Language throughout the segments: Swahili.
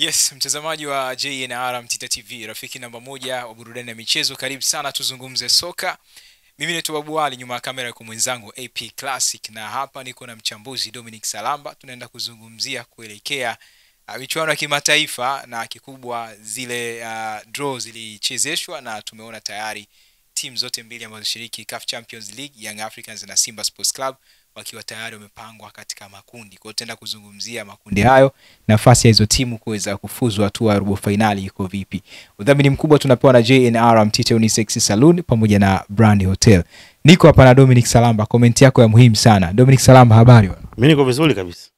Yes, mtazamaji wa JNR Mtita TV, rafiki namba moja wa burudani na michezo, karibu sana tuzungumze soka. Mimi ni Babu Ali, nyuma ya kamera kwa mwenzangu AP Classic, na hapa niko na mchambuzi Dominic Salamba. Tunaenda kuzungumzia kuelekea michuano ya kimataifa, na kikubwa zile draw zilichezeshwa na tumeona tayari timu zote mbili ambazo zishiriki CAF Champions League, Young Africans na Simba Sports Club, wakiwa tayari wamepangwa katika makundi. Kwa hiyo tutaenda kuzungumzia makundi hayo, nafasi ya hizo timu kuweza kufuzu hatua ya robo finali iko vipi. Udhamini mkubwa tunapewa na JNR Mtita Unisex Saloon pamoja na Brand Hotel. Niko hapa na Dominic Salamba, comment yako ya muhimu sana. Dominic Salamba, habari bwana? Mimi niko vizuri kabisa.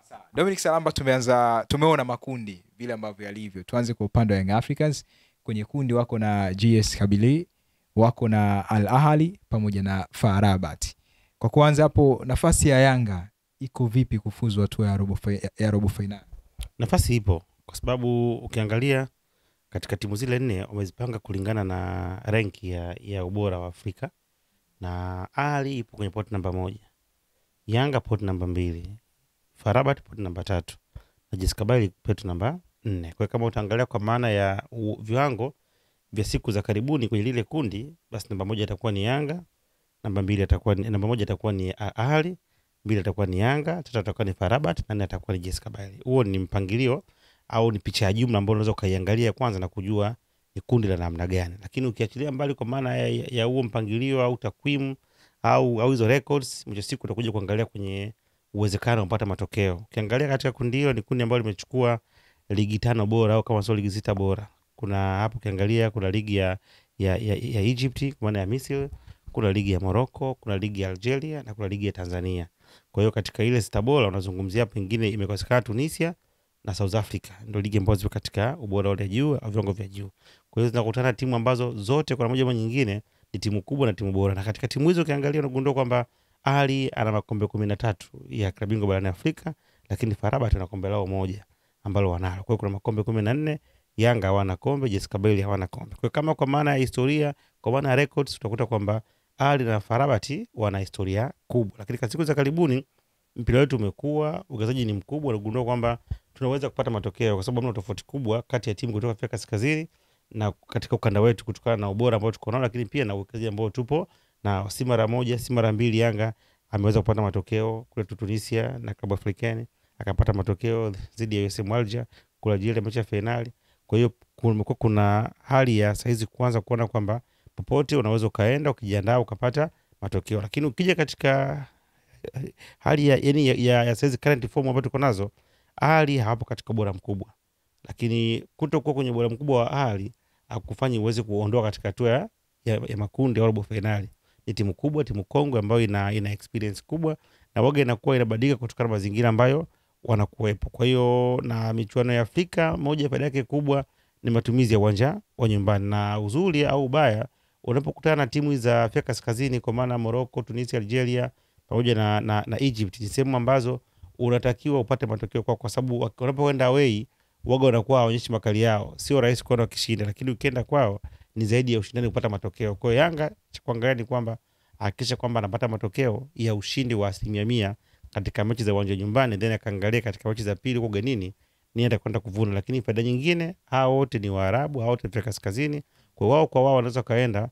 Sawa. Dominic Salamba, tumeona makundi vile ambavyo yalivyo. Tuanze kwa upande wa Young Africans. Kwenye kundi wako na GS Kabylie, wako na Al Ahly pamoja na FAR Rabat. Kwa kuanza hapo, nafasi ya Yanga iko vipi kufuzu hatua ya robo finali? Nafasi ipo kwa sababu ukiangalia katika timu zile nne wamezipanga kulingana na rank ya ubora wa Afrika, na Ahly ipo kwenye pot namba 1, Yanga pot namba 2, FAR Rabat pot namba 3 na GS Kabylie pot namba 4. Kwa kama utaangalia kwa maana ya viwango vya siku za karibuni kwenye lile kundi, basi namba 1 itakuwa ni Yanga, namba 1 itakuwa ni Ahly, 2 itakuwa ni Yanga, 3 itakuwa ni FAR Rabat, na 4 itakuwa ni GS Kabylie. Huo ni mpangilio au ni picha ya jumla ambayo unaweza kaiangalia kwanza na kujua ni kundi la namna gani. Lakini ukiachilia mbali kwa maana ya huo mpangilio au takwimu au hizo records, mwisho siku utakuja kuangalia kwenye uwezekano kupata matokeo. Ukiangalia katika kundi hilo, ni kundi ambalo limechukua ligi 5 bora au kama sio ligi 6 bora. Kuna hapo ukiangalia kuna ligi ya Egypt kwa maana ya Misri, kuna ligi ya Morocco, kuna ligi ya Algeria na kuna ligi ya Tanzania. Kwa hiyo katika ile sita bora unazungumzia pengine imekosekana Tunisia na South Africa, ndio ligi ambazo ziko katika ubora wa juu au viwango vya juu. Kwa hiyo tunakutana timu ambazo zote kwa moja au nyingine ni timu kubwa na timu bora, na katika timu hizo ukiangalia unagundua kwamba Ahly ana makombe 13 ya klabu bingwa barani Afrika, lakini FAR Rabat ana kombe lao moja ambalo wanalo. Kwa hiyo kuna makombe 14, Yanga hawana kombe, GS Kabylie hawana kombe. Kwa kama kwa maana ya historia, kwa maana ya records, utakuta kwamba Ahly na FAR Rabat wana historia kubwa. Lakini katika siku za karibuni mpira wetu umekuwa, uwekezaji ni mkubwa, unagundua kwamba tunaweza kupata matokeo kwa sababu kuna tofauti kubwa kati ya timu kutoka Afrika Kaskazini na katika ukanda wetu kutokana na ubora ambao tuko nao, lakini pia na uwekezaji ambao tupo na si mara moja, si mara mbili Yanga ameweza kupata matokeo kule Tunisia na klabu Afrikani, akapata matokeo dhidi ya USM Alger kula jile mechi ya finali. Kwa hiyo kuna hali ya saizi kuanza kuona kwamba popote unaweza kaenda ukijiandaa ukapata matokeo. Lakini ukija katika hali ya saizi current form ambayo tuko nazo, Ahly hapo katika bora mkubwa, lakini kutokuwa kwenye bora mkubwa wa Ahly hakufanya uweze kuondoa katika hatua ya makundi au robo finali. Ni timu kubwa, timu kongwe ambayo ina experience kubwa, na waga inakuwa inabadilika kutokana na mazingira ambayo wanakuepo. Kwa hiyo na michuano ya Afrika, moja faida yake kubwa ni matumizi ya uwanja wa nyumbani, na uzuri au ubaya unapokutana na timu za Afrika Kaskazini kwa maana Morocco, Tunisia, Algeria pamoja na Egypt, ni sehemu ambazo unatakiwa upate matokeo kwa sababu unapoenda away waga wanakuwa hawaonyeshi makali yao, sio rahisi kuona wakishinda, lakini ukienda kwao ni zaidi ya ushindani kupata matokeo. Kwa hiyo Yanga cha kuangalia ni kwamba hakikisha kwamba anapata matokeo ya ushindi wa 100% katika mechi za uwanja nyumbani, then akaangalia katika mechi za pili kwa ugenini ni enda kwenda kuvuna. Lakini faida nyingine, hao wote ni Waarabu, hao wote Afrika Kaskazini, kwa wao wanaweza kaenda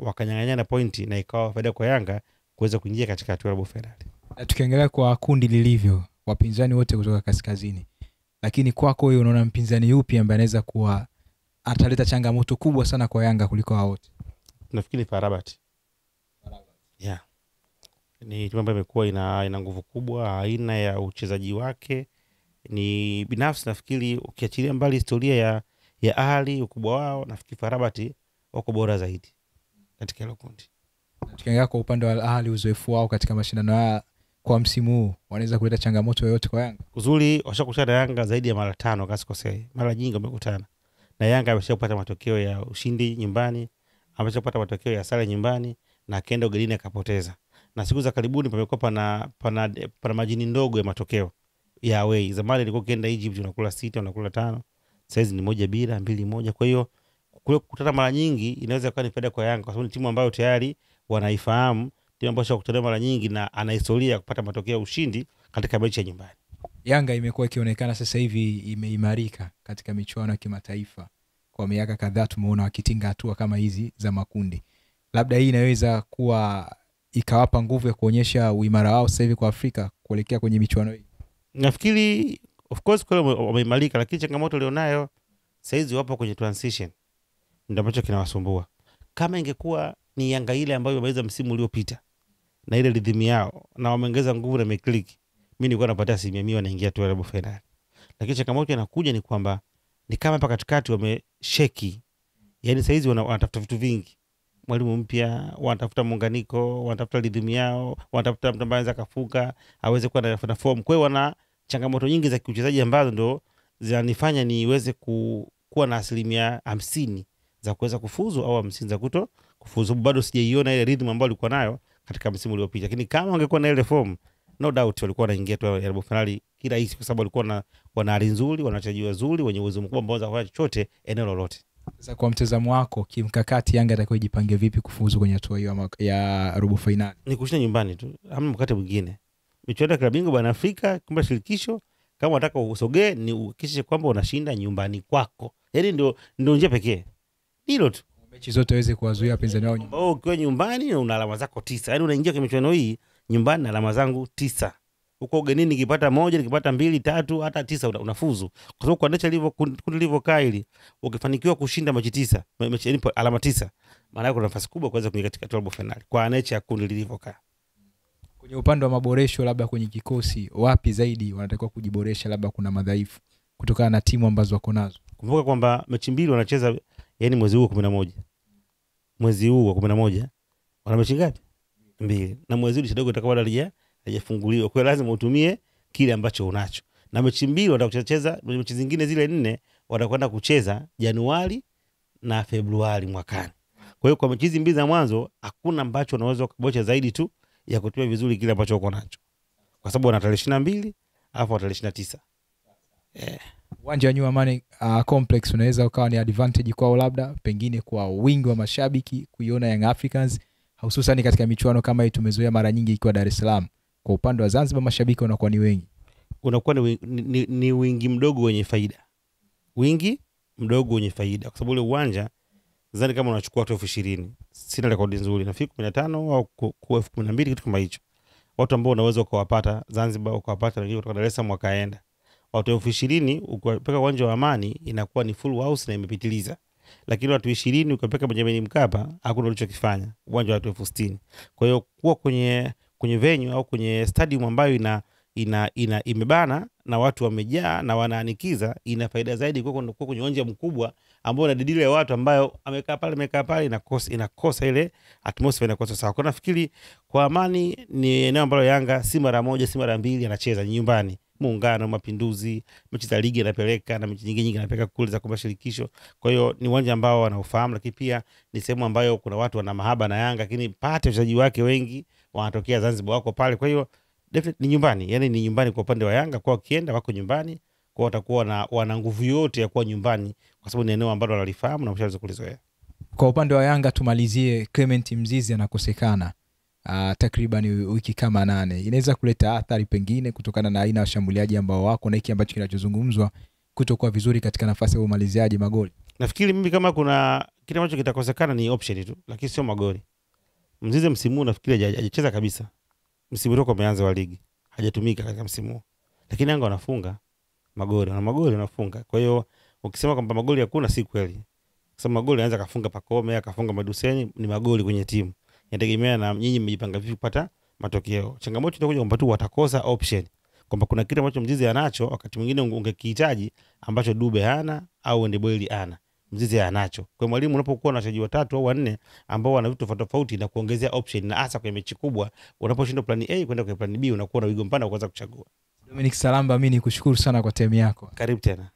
wakanyang'anyana pointi na ikawa faida kwa Yanga kuweza kuingia katika hatua ya robo finali. Tukiangalia kwa kundi lilivyo, wapinzani wote kutoka kaskazini, lakini kwako wewe unaona mpinzani yupi ambaye anaweza kuwa ataleta changamoto kubwa sana kwa Yanga kuliko hao wote? Nafikiri FAR Rabat. Yeah. Ni timu ambayo imekuwa ina nguvu kubwa, aina ya uchezaji wake. Ni binafsi nafikiri ukiachilia mbali historia ya Ahly ukubwa wao, nafikiri FAR Rabat wako bora zaidi katika hilo kundi. Tukiangalia kwa upande wa Ahly, uzoefu wao katika mashindano haya kwa msimu huu, wanaweza kuleta changamoto yoyote kwa Yanga? Uzuri washakutana na Yanga zaidi ya mara 5 kasi kosei. Mara nyingi wamekutana. Na Yanga ameshapata matokeo ya ushindi nyumbani, ameshapata matokeo ya sare nyumbani, na akaenda ugenini akapoteza. Na siku za karibuni pamekuwa pana majini ndogo ya matokeo ya away. Zamani ilikuwa ukienda Egypt unakula 6, unakula 5. Saizi ni 1-2, 2-1. Kwa hiyo kukutana mara nyingi inaweza kuwa ni faida kwa Yanga kwa sababu ni timu ambayo tayari wanaifahamu, timu ambayo shakutana mara nyingi na ana historia ya kupata matokeo ya ushindi katika mechi ya nyumbani. Yanga imekuwa ikionekana sasa hivi imeimarika katika michuano ya kimataifa. Kwa miaka kadhaa tumeona wakitinga hatua kama hizi za makundi. Labda hii inaweza kuwa ikawapa nguvu ya kuonyesha uimara wao sasa hivi kwa Afrika kuelekea kwenye michuano hii. Nafikiri of course kwa wameimarika, lakini changamoto leo saizi wapo kwenye transition. Ndio ambacho kinawasumbua. Kama ingekuwa ni Yanga ile ambayo imeweza msimu uliopita na ile rhythm yao na wameongeza nguvu na meklik, mimi nilikuwa napata 100% wanaingia tu robo finali. Lakini changamoto inakuja ni kwamba ni kama hapa katikati wamesheki. Yaani saizi wanatafuta vitu vingi. Mwalimu mpya, wanatafuta muunganiko, wanatafuta rhythm yao, wanatafuta mtu ambaye anaweza kafuka, aweze kuwa na form. Kwa hiyo wana changamoto nyingi za kiuchezaji ambazo ndo zinanifanya niweze kuwa na 50% za kuweza kufuzu au 50 za kuto kufuzu. Bado sijaiona ile rhythm ambayo walikuwa nayo katika msimu uliopita. Lakini kama wangekuwa na ile form, no doubt walikuwa wanaingia tu robo finali kirahisi, kwa sababu walikuwa wana hali nzuri, wanachezaji wazuri, wenye uwezo mkubwa ambao wanaweza kufanya chochote eneo lolote. Sasa kwa mtazamo wako kimkakati, Yanga atakuwa jipange vipi kufuzu kwenye hatua hiyo ya robo finali? Ni kushinda nyumbani tu, hamna mkate mwingine. Michuano ya klabu bingwa barani Afrika, kombe la shirikisho, kama unataka usogee ni uhakikishe kwamba unashinda nyumbani kwako. Yaani ndio njia pekee. Hilo tu. Mechi zote waweze kuwazuia wapinzani wao nyumbani. Ukiwa nyumbani una alama zako 9. Yaani unaingia kwenye michuano hii nyumbani na alama zangu 9. Huko ugenini nikipata 1, nikipata 2, 3, hata 9 unafuzu. Kwa sababu kwa nature ilivyo kundi lilivyokaa hili, ukifanikiwa kushinda mechi 9, mechi alama 9, maana yako nafasi kubwa kuweza kuingia katika robo finali. Kwa nature ya kundi lilivyokaa. Kwenye upande wa maboresho, labda kwenye kikosi, wapi zaidi wanatakiwa kujiboresha, labda kuna madhaifu kutokana na timu ambazo wako nazo? Kumbuka kwamba mechi mbili wanacheza, yani mwezi huu wa 11. Mwezi huu wa 11 wana mechi ngapi? 2. Na mwezi huu kidogo itakuwa haijafunguliwa. Kwa hiyo lazima utumie kile ambacho unacho. Na mechi mbili watakucheza, mechi zingine zile 4 watakwenda kucheza Januari na Februari mwakani. Kwa hiyo kwa mechi hizi mbili za mwanzo hakuna ambacho unaweza kuboresha zaidi tu ya kutumia vizuri kile ambacho uko nacho. Kwa sababu wana tarehe 22 alafu tarehe 29. Uwanja wa New Amani Complex unaweza ukawa ni advantage kwao, labda pengine kwa wingi wa mashabiki kuiona Young Africans, hususan katika michuano kama hii tumezoea mara nyingi ikiwa Dar es Salaam. Kwa upande wa Zanzibar mashabiki wanakuwa ni wengi. Unakuwa ni wingi mdogo wenye faida. Wingi mdogo wenye faida kwa sababu ule uwanja zani kama unachukua watu 20,000. Sina rekodi nzuri, nafikiri 15 au 12,000 kitu kama hicho. Watu ambao unaweza kuwapata Zanzibar, ukawapata wengine kutoka Dar es Salaam wakaenda. Watu 20,000 ukipeka uwanja wa Amani inakuwa ni full house na imepitiliza. Lakini watu 20 ukipeka Benjamin Mkapa hakuna ulichokifanya. Uwanja wa watu 60,000. Kwa hiyo kuwa kwenye venue au kwenye stadium ambayo imebana na watu wamejaa na wanaanikiza, ina faida zaidi kwa kwenye uwanja mkubwa ambao una didile ya watu ambayo amekaa pale inakosa ile atmosphere, inakosa sawa. Kwa nafikiri kwa Amani ni eneo ambalo Yanga si mara moja si mara mbili anacheza nyumbani. Muungano, Mapinduzi, mechi za ligi anapeleka na mechi nyingi anapeleka kule za kombe shirikisho. Kwa hiyo ni uwanja ambao wanaofahamu, lakini pia ni sehemu ambayo kuna watu wana mahaba na Yanga, lakini pate wachezaji wake wengi wanatokea Zanzibar wako pale. Kwa hiyo definitely ni nyumbani, yani ni nyumbani kwa upande wa Yanga, kwa kienda wako nyumbani, kwa watakuwa wana nguvu yote ya kuwa nyumbani kwa sababu ni eneo ambalo wanalifahamu na mshaanza kulizoea. Kwa upande wa Yanga tumalizie, Clement Mzizi anakosekana takriban wiki kama 8. Inaweza kuleta athari pengine kutokana na aina ya washambuliaji ambao wako na hiki ambacho kinachozungumzwa kutokuwa vizuri katika nafasi ya umaliziaji magoli. Nafikiri mimi kama kuna kile ambacho kitakosekana ni option tu, lakini sio magoli. Mzizi msimu huu nafikiri hajacheza kabisa. Msimu toka umeanza wa ligi hajatumika katika msimu. Lakini Yanga wanafunga magoli na magoli wanafunga. Kwa hiyo ukisema kwamba magoli hakuna si kweli. Kwa sababu magoli anaweza kafunga Pacome, akafunga Maduseni, ni magoli kwenye timu. Inategemea na nyinyi mmejipanga vipi kupata matokeo. Changamoto itakuja kwamba tu watakosa option. Kwamba kuna kitu ambacho Mzizi anacho wakati mwingine ungekihitaji ambacho Dube hana au Ndeboeli hana. Mzizi anacho. Kwa mwalimu unapokuwa na wachezaji 3 au 4 ambao wana vitu tofauti na kuongezea option, na hasa kwenye mechi kubwa unaposhinda plan A kwenda kwa plan B unakuwa na wigo mpana kuweza kuchagua. Dominic Salamba, mimi nikushukuru sana kwa time yako. Karibu tena.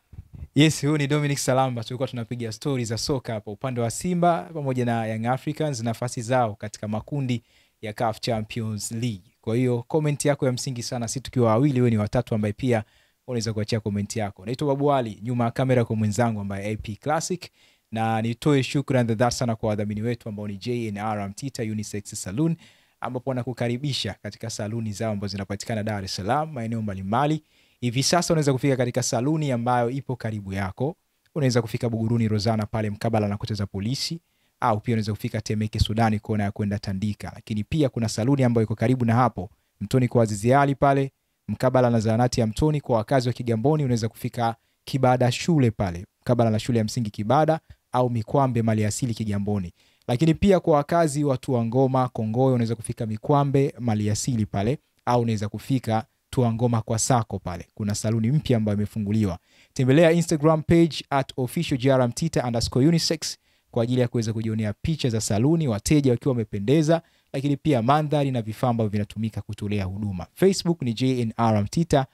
Yes, huyu ni Dominic Salamba. Tulikuwa tunapiga stories za soka hapa upande wa Simba pamoja na Young Africans, nafasi zao katika makundi ya CAF Champions League. Kwa hiyo comment yako ya msingi sana, si tukiwa wawili wewe ni watatu ambaye pia unaweza kuachia comment yako. Naitwa Babu Ali, nyuma ya kamera kwa mwenzangu ambaye AP Classic, na nitoe shukrani za dhati sana kwa wadhamini wetu ambao ni JNR Mtita Unisex Saloon, ambapo wanakukaribisha katika saluni zao ambazo zinapatikana Dar es Salaam maeneo mbalimbali Hivi sasa unaweza kufika katika saluni ambayo ipo karibu yako. Unaweza kufika Buguruni Rozana pale mkabala na kuta za polisi, au pia unaweza kufika Temeke Sudani kona ya kwenda Tandika. Lakini pia kuna saluni ambayo iko karibu na hapo, Mtoni kwa Azizi Ali pale mkabala na zahanati ya Mtoni. Kwa wakazi wa Kigamboni unaweza kufika Kibada shule pale mkabala na shule ya msingi Kibada, au Mikwambe Maliasili Kigamboni. Lakini pia kwa wakazi watu wa Ngoma Kongoyo unaweza kufika Mikwambe Maliasili pale, au unaweza kufika Tuangoma kwa Sako pale. Kuna saluni mpya ambayo imefunguliwa. Tembelea Instagram page @officialgrmtita_unisex kwa ajili ya kuweza kujionea picha za saluni, wateja wakiwa wamependeza, lakini pia mandhari na vifaa ambavyo vinatumika kutolea huduma. Facebook ni JNR Mtita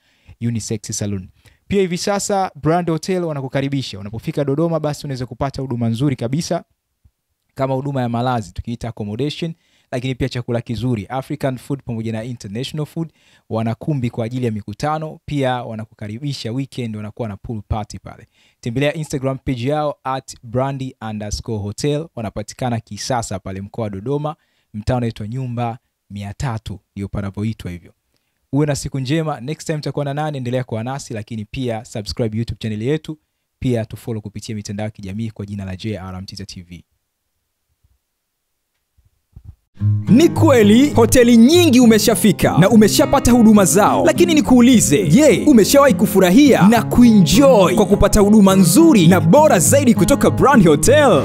Unisex Salon. Pia hivi sasa Brand Hotel wanakukaribisha. Unapofika Dodoma basi unaweza kupata huduma nzuri kabisa kama huduma ya malazi tukiita accommodation, lakini pia chakula kizuri, African food pamoja na international food. Wanakumbi kwa ajili ya mikutano, pia wanakukaribisha weekend wanakuwa na pool party pale. Tembelea Instagram page yao @brandy_hotel. Wanapatikana Kisasa pale mkoa wa Dodoma, mtaa unaitwa Nyumba 300 ndio panapoitwa hivyo. Uwe na siku njema. Next time tutakuwa na nani, endelea kuwa nasi, lakini pia subscribe YouTube channel yetu, pia tufollow kupitia mitandao ya kijamii kwa jina la JR Mtita TV. Ni kweli hoteli nyingi umeshafika na umeshapata huduma zao, lakini nikuulize, je, umeshawahi kufurahia na kuenjoy kwa kupata huduma nzuri na bora zaidi kutoka Brand Hotel?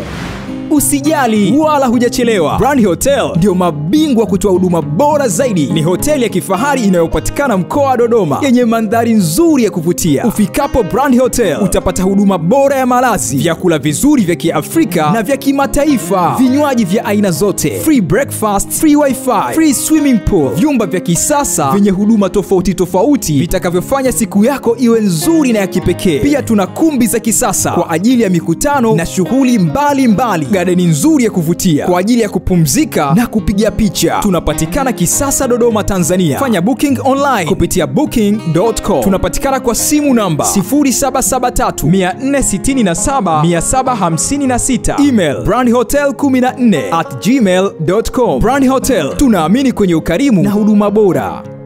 Usijali wala hujachelewa. Brand Hotel ndio mabingwa kutoa huduma bora zaidi. Ni hoteli ya kifahari inayopatikana mkoa wa Dodoma, yenye mandhari nzuri ya kuvutia. Ufikapo Brand Hotel utapata huduma bora ya malazi, vyakula vizuri vya Kiafrika na vya kimataifa, vinywaji vya aina zote, free breakfast, free wifi, free swimming pool, vyumba vya kisasa vyenye huduma tofauti tofauti vitakavyofanya siku yako iwe nzuri na ya kipekee. Pia tuna kumbi za kisasa kwa ajili ya mikutano na shughuli mbalimbali. Garden nzuri ya kuvutia kwa ajili ya kupumzika na kupiga picha. Tunapatikana Kisasa, Dodoma, Tanzania. Fanya booking online kupitia booking.com. Tunapatikana kwa simu namba 0773467756. Email brandhotel14@gmail.com. Brand Hotel, tunaamini kwenye ukarimu na huduma bora.